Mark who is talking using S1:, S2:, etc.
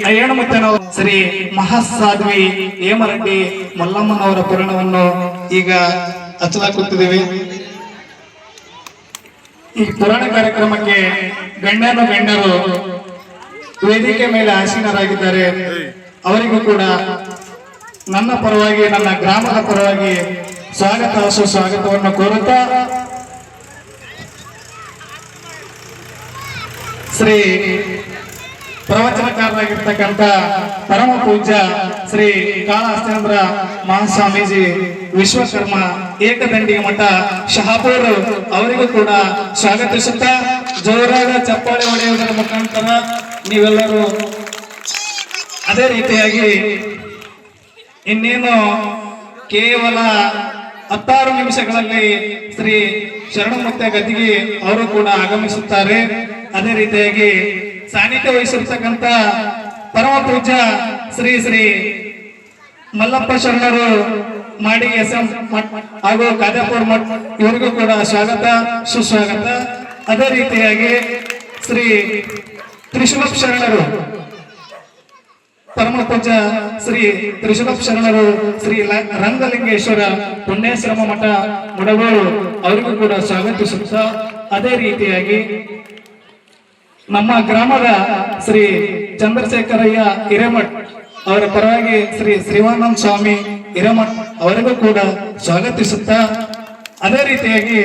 S1: ಅಯ್ಯಣಮುತ್ತನವರು ಶ್ರೀ ಮಹಾಸಾಧ್ವಿ ಹೇಮರೆಡ್ಡಿ ಮಲ್ಲಮ್ಮನವರ ಪುರಾಣವನ್ನು ಈಗ ಹಚ್ಚಲಾಗುತ್ತಿದ್ದೇವೆ. ಈ ಪುರಾಣ ಕಾರ್ಯಕ್ರಮಕ್ಕೆ ಗಣ್ಯರು ವೇದಿಕೆ ಮೇಲೆ ಆಸೀನರಾಗಿದ್ದಾರೆ. ಅವರಿಗೂ ಕೂಡ ನನ್ನ ಪರವಾಗಿ, ನನ್ನ ಗ್ರಾಮದ ಪರವಾಗಿ ಸ್ವಾಗತ ಸುಸ್ವಾಗತವನ್ನು ಕೋರುತ್ತಾ, ಶ್ರೀ ಪ್ರವಚನಕಾರರಾಗಿರ್ತಕ್ಕಂಥ ಪರಮ ಪೂಜ್ಯ ಶ್ರೀ ಕಾಳಹಸ್ತೇಂದ್ರ ಮಹಾಸ್ವಾಮೀಜಿ ವಿಶ್ವಕರ್ಮ ಏಕದಂಡಿ ಮಠ ಶಹಾಪುರ ಅವರಿಗೂ ಕೂಡ ಸ್ವಾಗತಿಸುತ್ತಾ, ಜೋರಾದ ಚಪ್ಪಾಳೆ ಹೊಡೆಯುವುದರ ಮುಖಾಂತರ ನೀವೆಲ್ಲರೂ ಅದೇ ರೀತಿಯಾಗಿ ಇನ್ನೇನು ಕೇವಲ 16 ನಿಮಿಷಗಳಲ್ಲಿ ಶ್ರೀ ಶರಣಮೂರ್ತಿ ಗದ್ದಿಗೆ ಅವರು ಕೂಡ ಆಗಮಿಸುತ್ತಾರೆ. ಅದೇ ರೀತಿಯಾಗಿ ಸಾನ್ನಿಧ್ಯ ವಹಿಸಿರ್ತಕ್ಕಂಥ ಪರಮ ಪೂಜ್ಯ ಶ್ರೀ ಶ್ರೀ ಮಲ್ಲಪ್ಪ ಶರಣರು ಮಾಡಿ SM ಮಠ ಹಾಗೂ ಕಾದ್ಯಾಪುರ ಮಠ ಇವರಿಗೂ ಕೂಡ ಸ್ವಾಗತ ಸುಸ್ವಾಗತ. ಅದೇ ರೀತಿಯಾಗಿ ಶ್ರೀ ತ್ರಿಶೂಲಪ್ಪ ಶರಣರು, ಪರಮ ಪೂಜ್ಯ ಶ್ರೀ ತ್ರಿಶೂಲಪ್ಪ ಶರಣರು ಶ್ರೀ ರಂಗಲಿಂಗೇಶ್ವರ ಪುಣ್ಯಾಶ್ರಮ ಮಠ ಮುಡಗೋಳು ಅವರಿಗೂ ಕೂಡ ಸ್ವಾಗತಿಸುತ್ತಾ, ಅದೇ ರೀತಿಯಾಗಿ ನಮ್ಮ ಗ್ರಾಮದ ಶ್ರೀ ಚಂದ್ರಶೇಖರಯ್ಯ ಹಿರೇಮಠ್ ಅವರ ಪರವಾಗಿ ಶ್ರೀ ಶ್ರೀವಾನಂದ ಸ್ವಾಮಿ ಹಿರೇಮಠ್ ಅವರಿಗೂ ಕೂಡ ಸ್ವಾಗತಿಸುತ್ತಾ, ಅದೇ ರೀತಿಯಾಗಿ